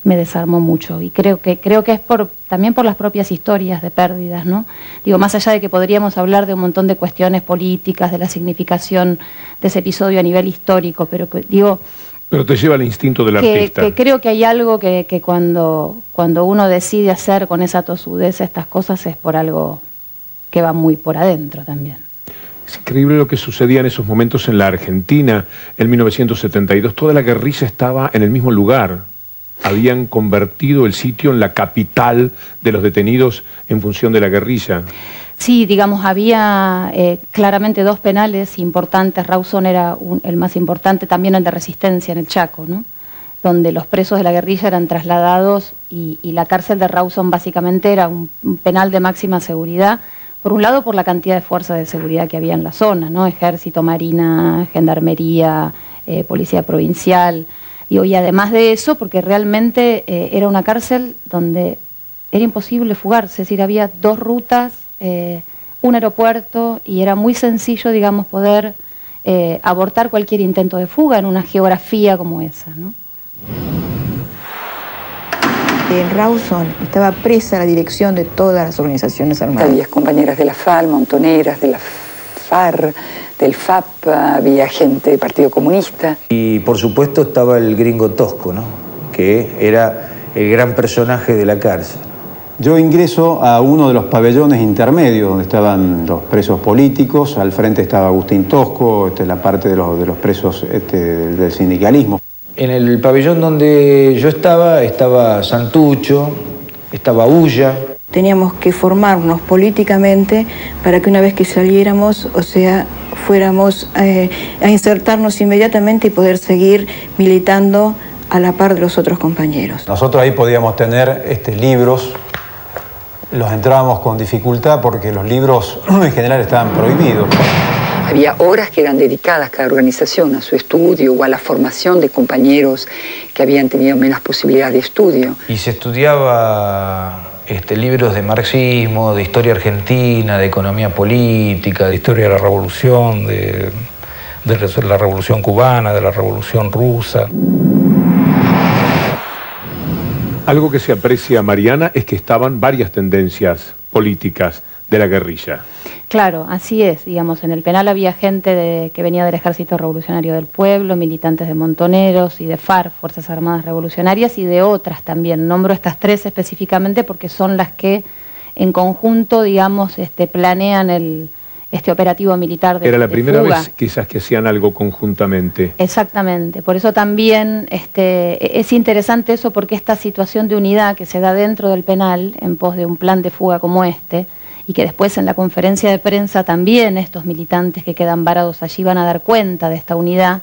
me desarmó mucho. Y creo que es también por las propias historias de pérdidas, ¿no? Digo, más allá de que podríamos hablar de un montón de cuestiones políticas, de la significación de ese episodio a nivel histórico, pero digo... Pero te lleva al instinto del artista. Que creo que hay algo que cuando uno decide hacer con esa tosudez estas cosas es por algo que va muy por adentro también. Es increíble lo que sucedía en esos momentos en la Argentina, en 1972. Toda la guerrilla estaba en el mismo lugar. Habían convertido el sitio en la capital de los detenidos en función de la guerrilla. Sí, digamos, había claramente dos penales importantes. Rawson era el más importante, también el de Resistencia en el Chaco, ¿no? Donde los presos de la guerrilla eran trasladados y la cárcel de Rawson básicamente era un penal de máxima seguridad. Por un lado, por la cantidad de fuerzas de seguridad que había en la zona, ¿no? Ejército, Marina, Gendarmería, Policía Provincial. Y además de eso, porque realmente era una cárcel donde era imposible fugarse, es decir, había dos rutas, un aeropuerto, y era muy sencillo, digamos, poder abortar cualquier intento de fuga en una geografía como esa, ¿no? En Rawson estaba presa la dirección de todas las organizaciones armadas. Había compañeras de la FAL, montoneras de la FARC, del FAP, había gente del Partido Comunista. Y por supuesto estaba el gringo Tosco, ¿no? Que era el gran personaje de la cárcel. Yo ingreso a uno de los pabellones intermedios donde estaban los presos políticos. Al frente estaba Agustín Tosco, la parte de los presos del sindicalismo. En el pabellón donde yo estaba Santucho, estaba Ulla. Teníamos que formarnos políticamente para que una vez que saliéramos, o sea, fuéramos a insertarnos inmediatamente y poder seguir militando a la par de los otros compañeros. Nosotros ahí podíamos tener libros, los entrábamos con dificultad porque los libros en general estaban prohibidos. Había horas que eran dedicadas cada organización a su estudio o a la formación de compañeros que habían tenido menos posibilidad de estudio. Y se estudiaba libros de marxismo, de historia argentina, de economía política, de historia de la revolución, de la revolución cubana, de la revolución rusa. Algo que se aprecia, Mariana, es que estaban varias tendencias políticas de la guerrilla. Claro, así es. Digamos, en el penal había gente que venía del Ejército Revolucionario del Pueblo, militantes de Montoneros y de FARC, Fuerzas Armadas Revolucionarias, y de otras también. Nombro estas tres específicamente porque son las que en conjunto, digamos, planean este operativo militar de fuga. Era la primera vez quizás que hacían algo conjuntamente. Exactamente. Por eso también es interesante eso, porque esta situación de unidad que se da dentro del penal en pos de un plan de fuga como y que después en la conferencia de prensa también estos militantes que quedan varados allí van a dar cuenta de esta unidad.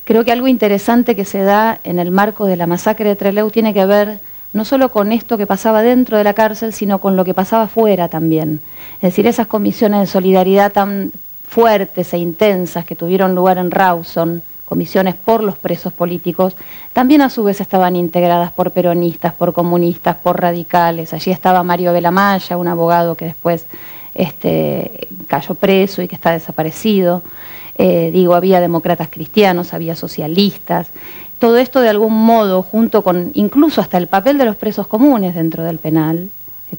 Creo que algo interesante que se da en el marco de la masacre de Trelew tiene que ver no solo con esto que pasaba dentro de la cárcel, sino con lo que pasaba fuera también. Es decir, esas comisiones de solidaridad tan fuertes e intensas que tuvieron lugar en Rawson, comisiones por los presos políticos, también a su vez estaban integradas por peronistas, por comunistas, por radicales. Allí estaba Mario Belamaya, un abogado que después cayó preso y que está desaparecido. Había demócratas cristianos, había socialistas. Todo esto de algún modo, junto con incluso hasta el papel de los presos comunes dentro del penal,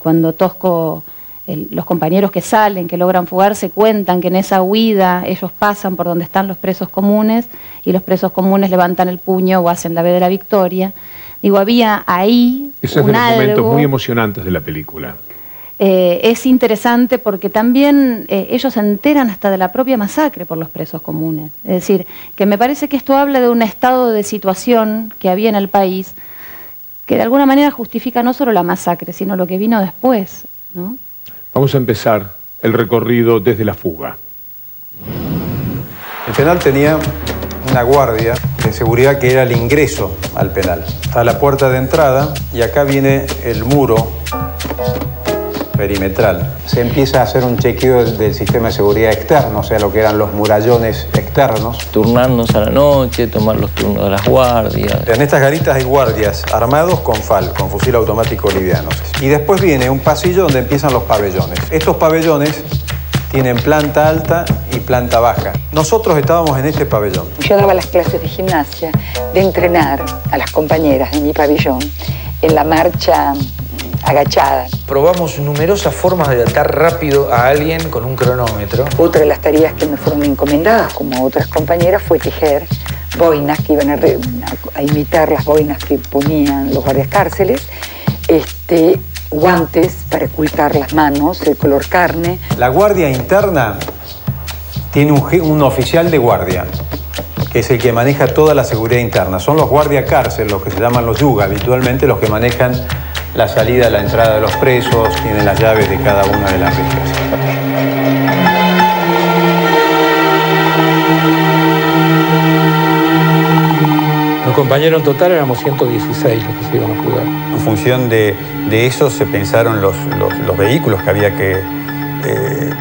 cuando Tosco... los compañeros que salen, que logran fugarse, cuentan que en esa huida ellos pasan por donde están los presos comunes y los presos comunes levantan el puño o hacen la V de la victoria. Había ahí Esos son los momentos muy emocionantes de la película. Es interesante porque también ellos se enteran hasta de la propia masacre por los presos comunes. Es decir, que me parece que esto habla de un estado de situación que había en el país que de alguna manera justifica no solo la masacre, sino lo que vino después, ¿no? Vamos a empezar el recorrido desde la fuga. El penal tenía una guardia de seguridad que era el ingreso al penal. Está la puerta de entrada y acá viene el muro perimetral. Se empieza a hacer un chequeo del sistema de seguridad externo, o sea, lo que eran los murallones externos. Turnarnos a la noche, tomar los turnos de las guardias. En estas garitas hay guardias armados con FAL, con fusil automático liviano. Y después viene un pasillo donde empiezan los pabellones. Estos pabellones tienen planta alta y planta baja. Nosotros estábamos en este pabellón. Yo daba las clases de gimnasia, de entrenar a las compañeras de mi pabellón en la marcha agachada. Probamos numerosas formas de atar rápido a alguien con un cronómetro. Otra de las tareas que me fueron encomendadas, como a otras compañeras, fue tejer boinas que iban a imitar las boinas que ponían los guardias cárceles, guantes para ocultar las manos, el color carne. La guardia interna tiene un oficial de guardia, que es el que maneja toda la seguridad interna. Son los guardia cárcel, los que se llaman los yuga, habitualmente los que manejan la salida, la entrada de los presos, tienen las llaves de cada una de las rejas. Los compañeros en total éramos 116 los que se iban a jugar. En función de eso se pensaron los vehículos que había que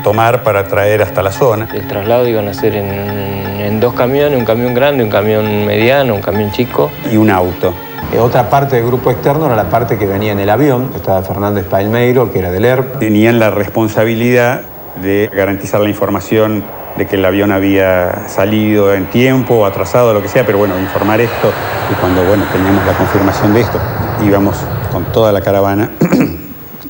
tomar para traer hasta la zona. El traslado iban a ser en 2 camiones, un camión grande, un camión mediano, un camión chico. Y un auto. Otra parte del grupo externo era la parte que venía en el avión. Estaba Fernández Palmeiro, que era del ERP. Tenían la responsabilidad de garantizar la información de que el avión había salido en tiempo o atrasado, lo que sea, pero bueno, informar esto. Y cuando teníamos la confirmación de esto, íbamos con toda la caravana,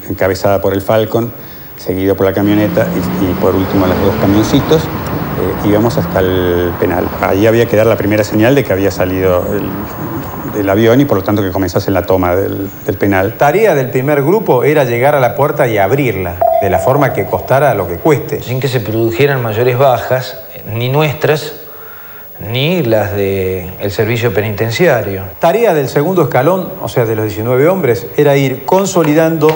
encabezada por el Falcon, seguido por la camioneta y por último los 2 camioncitos, íbamos hasta el penal. Ahí había que dar la primera señal de que había salido el avión y por lo tanto que comenzase la toma del penal. Tarea del primer grupo era llegar a la puerta y abrirla, de la forma que costara lo que cueste. Sin que se produjeran mayores bajas, ni nuestras, ni las del servicio penitenciario. Tarea del segundo escalón, o sea, de los 19 hombres, era ir consolidando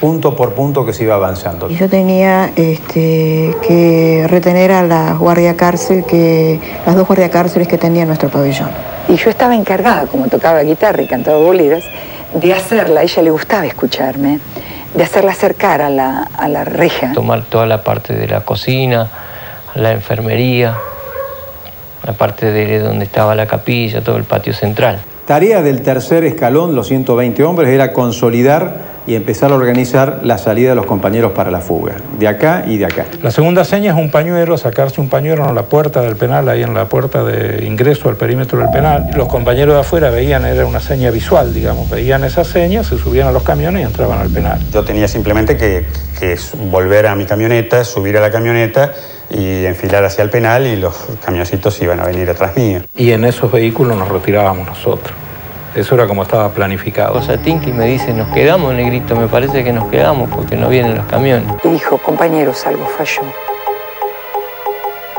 punto por punto que se iba avanzando. Yo tenía que retener a la guardia cárcel, las 2 guardia cárceles que tenía nuestro pabellón. Y yo estaba encargada, como tocaba guitarra y cantaba boleras, de hacerla, a ella le gustaba escucharme, de hacerla acercar a la reja. Tomar toda la parte de la cocina, la enfermería, la parte de donde estaba la capilla, todo el patio central. Tarea del tercer escalón, los 120 hombres, era consolidar y empezar a organizar la salida de los compañeros para la fuga, de acá y de acá. La segunda seña es un pañuelo, sacarse un pañuelo en la puerta del penal, ahí en la puerta de ingreso al perímetro del penal. Los compañeros de afuera veían, era una seña visual, digamos, veían esa seña, se subían a los camiones y entraban al penal. Yo tenía simplemente que volver a mi camioneta, subir a la camioneta y enfilar hacia el penal y los camioncitos iban a venir atrás mío. Y en esos vehículos nos retirábamos nosotros. Eso era como estaba planificado. Cosatinqui me dice, nos quedamos, Negrito, me parece que nos quedamos porque no vienen los camiones. Y dijo, compañeros, algo falló.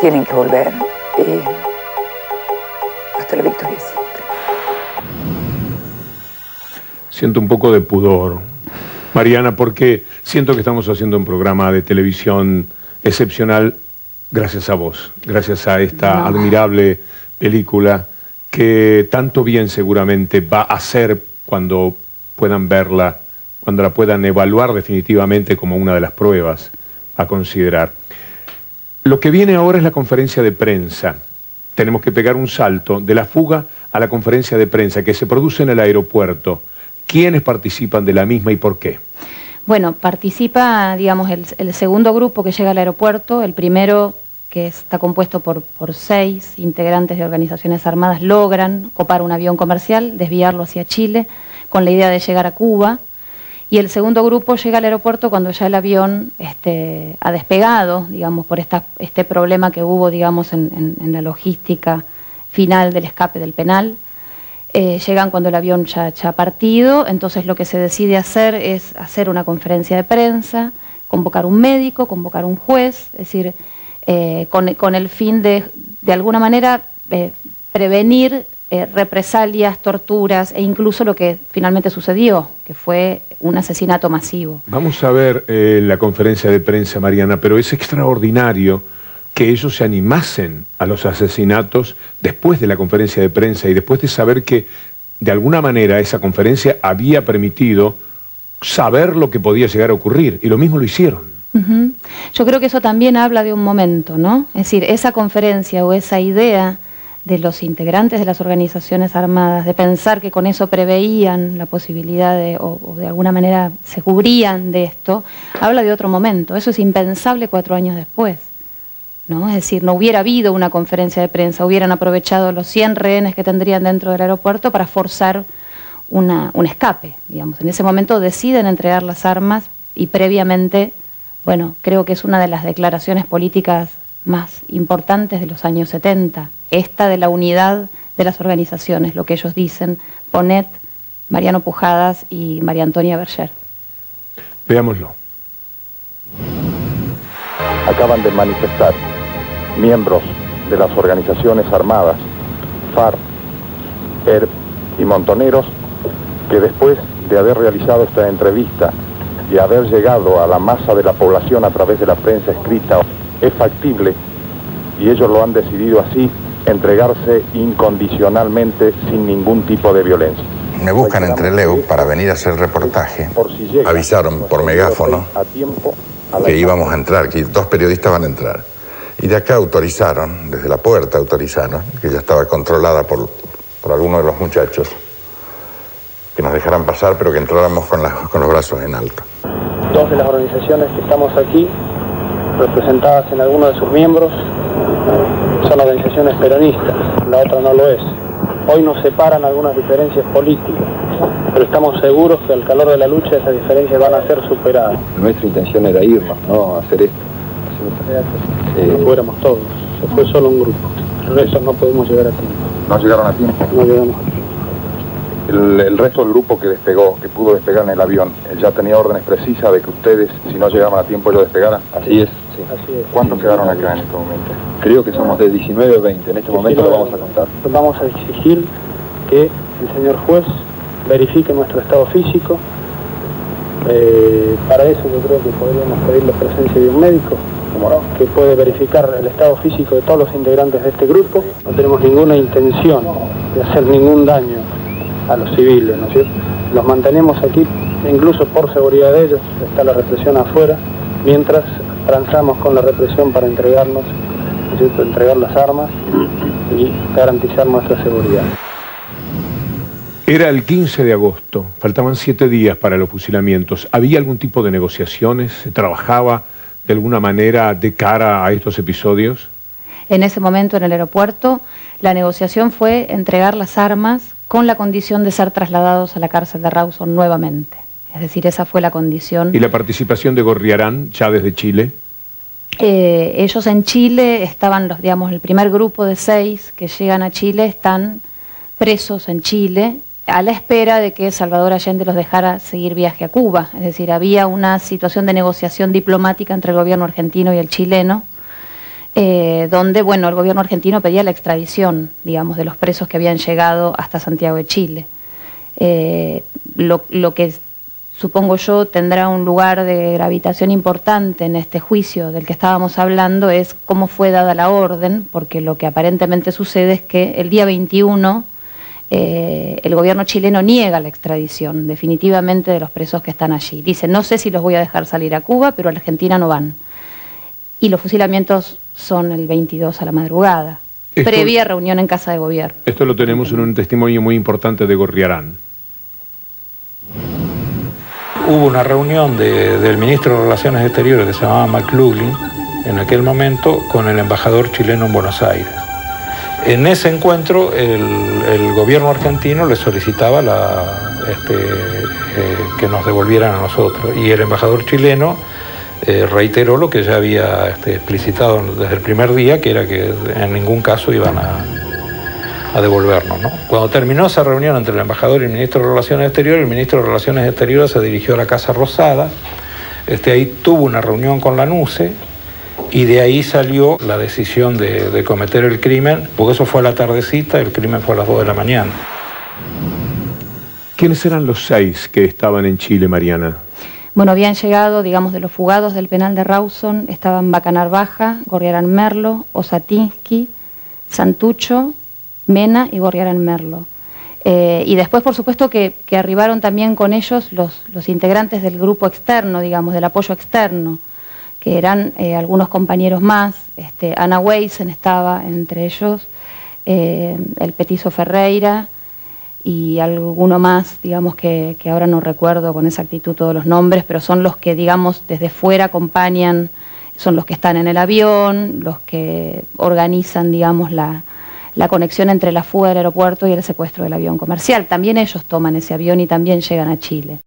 Tienen que volver hasta la victoria siempre. Siento un poco de pudor, Mariana, porque siento que estamos haciendo un programa de televisión excepcional gracias a vos, gracias a esta admirable película que tanto bien seguramente va a hacer cuando puedan verla, cuando la puedan evaluar definitivamente como una de las pruebas a considerar. Lo que viene ahora es la conferencia de prensa. Tenemos que pegar un salto de la fuga a la conferencia de prensa que se produce en el aeropuerto. ¿Quiénes participan de la misma y por qué? Bueno, participa, digamos, el segundo grupo que llega al aeropuerto, el primero, que está compuesto por 6 integrantes de organizaciones armadas, logran copar un avión comercial, desviarlo hacia Chile, con la idea de llegar a Cuba, y el segundo grupo llega al aeropuerto cuando ya el avión ha despegado, digamos, por este problema que hubo, digamos, en la logística final del escape del penal. Llegan cuando el avión ya ha partido, entonces lo que se decide hacer es hacer una conferencia de prensa, convocar un médico, convocar un juez, es decir, con el fin de alguna manera, prevenir represalias, torturas e incluso lo que finalmente sucedió, que fue un asesinato masivo. Vamos a ver la conferencia de prensa, Mariana, pero es extraordinario que ellos se animasen a los asesinatos después de la conferencia de prensa y después de saber que de alguna manera esa conferencia había permitido saber lo que podía llegar a ocurrir, y lo mismo lo hicieron. Yo creo que eso también habla de un momento, ¿no? Es decir, esa conferencia o esa idea de los integrantes de las organizaciones armadas, de pensar que con eso preveían la posibilidad o de alguna manera se cubrían de esto, habla de otro momento. Eso es impensable 4 años después, ¿no? Es decir, no hubiera habido una conferencia de prensa, hubieran aprovechado los 100 rehenes que tendrían dentro del aeropuerto para forzar un escape, digamos. En ese momento deciden entregar las armas y previamente, bueno, creo que es una de las declaraciones políticas más importantes de los años 70, esta de la unidad de las organizaciones, lo que ellos dicen, Bonet, Mariano Pujadas y María Antonia Berger. Veámoslo. Acaban de manifestar miembros de las organizaciones armadas, FARC, ERP y Montoneros, que después de haber realizado esta entrevista y haber llegado a la masa de la población a través de la prensa escrita, es factible, y ellos lo han decidido así, entregarse incondicionalmente sin ningún tipo de violencia. Me buscan en Trelew para venir a hacer reportaje. Avisaron por megáfono que íbamos a entrar, que 2 periodistas van a entrar. Y de acá autorizaron, desde la puerta autorizaron, que ya estaba controlada por algunos de los muchachos, que nos dejaran pasar, pero que entráramos con los brazos en alto. 2 de las organizaciones que estamos aquí, representadas en algunos de sus miembros, son organizaciones peronistas, la otra no lo es. Hoy nos separan algunas diferencias políticas, pero estamos seguros que al calor de la lucha esas diferencias van a ser superadas. Nuestra intención era irnos, no hacer esto. No fuéramos todos, se fue solo un grupo, el resto no podemos llegar a tiempo. ¿No llegaron a tiempo? No llegamos a tiempo. El resto del grupo que despegó, que pudo despegar en el avión, ya tenía órdenes precisas de que ustedes, si no llegaban a tiempo, ellos despegaran. Así es. Sí. Así es. ¿Cuántos quedaron acá en este momento? Creo que somos de 19 o 20, en este momento lo vamos a contar. Vamos a exigir que el señor juez verifique nuestro estado físico. Para eso yo creo que podríamos pedir la presencia de un médico, que puede verificar el estado físico de todos los integrantes de este grupo. No tenemos ninguna intención de hacer ningún daño a los civiles, ¿no es cierto? Los mantenemos aquí, incluso por seguridad de ellos, está la represión afuera, mientras transamos con la represión para entregarnos, ¿no es cierto?, entregar las armas y garantizar nuestra seguridad. Era el 15 de agosto, faltaban 7 días para los fusilamientos. ¿Había algún tipo de negociaciones? ¿Se trabajaba de alguna manera de cara a estos episodios? En ese momento en el aeropuerto, la negociación fue entregar las armas con la condición de ser trasladados a la cárcel de Rawson nuevamente. Es decir, esa fue la condición. ¿Y la participación de Gorriarán ya desde Chile? Ellos en Chile estaban, digamos, el primer grupo de 6 que llegan a Chile están presos en Chile a la espera de que Salvador Allende los dejara seguir viaje a Cuba. Es decir, había una situación de negociación diplomática entre el gobierno argentino y el chileno, donde, bueno, el gobierno argentino pedía la extradición, digamos, de los presos que habían llegado hasta Santiago de Chile. Lo que supongo yo tendrá un lugar de gravitación importante en este juicio del que estábamos hablando es cómo fue dada la orden, porque lo que aparentemente sucede es que el día 21 el gobierno chileno niega la extradición definitivamente de los presos que están allí. Dice, no sé si los voy a dejar salir a Cuba, pero a la Argentina no van. Y los fusilamientos son el 22 a la madrugada, previa reunión en Casa de Gobierno. Esto lo tenemos en un testimonio muy importante de Gorriarán. Hubo una reunión del ministro de Relaciones Exteriores que se llamaba McLaughlin en aquel momento con el embajador chileno en Buenos Aires. En ese encuentro el gobierno argentino le solicitaba que nos devolvieran a nosotros y el embajador chileno reiteró lo que ya había explicitado desde el primer día, que era que en ningún caso iban a devolvernos, ¿no? Cuando terminó esa reunión entre el embajador y el ministro de Relaciones Exteriores, el ministro de Relaciones Exteriores se dirigió a la Casa Rosada, ahí tuvo una reunión con la NUCE y de ahí salió la decisión de cometer el crimen, porque eso fue a la tardecita, el crimen fue a las 2 de la mañana. ¿Quiénes eran los 6 que estaban en Chile, Mariana? Bueno, habían llegado, digamos, de los fugados del penal de Rawson, estaban Bacanar Baja, Gorriarán Merlo, Osatinsky, Santucho, Mena y Gorriarán Merlo. Y después, por supuesto, que arribaron también con ellos los integrantes del grupo externo, digamos, del apoyo externo, que eran algunos compañeros más. Ana Weisen estaba entre ellos, el Petizo Ferreira y alguno más, digamos, que ahora no recuerdo con exactitud todos los nombres, pero son los que, digamos, desde fuera acompañan, son los que están en el avión, los que organizan, digamos, la conexión entre la fuga del aeropuerto y el secuestro del avión comercial. También ellos toman ese avión y también llegan a Chile.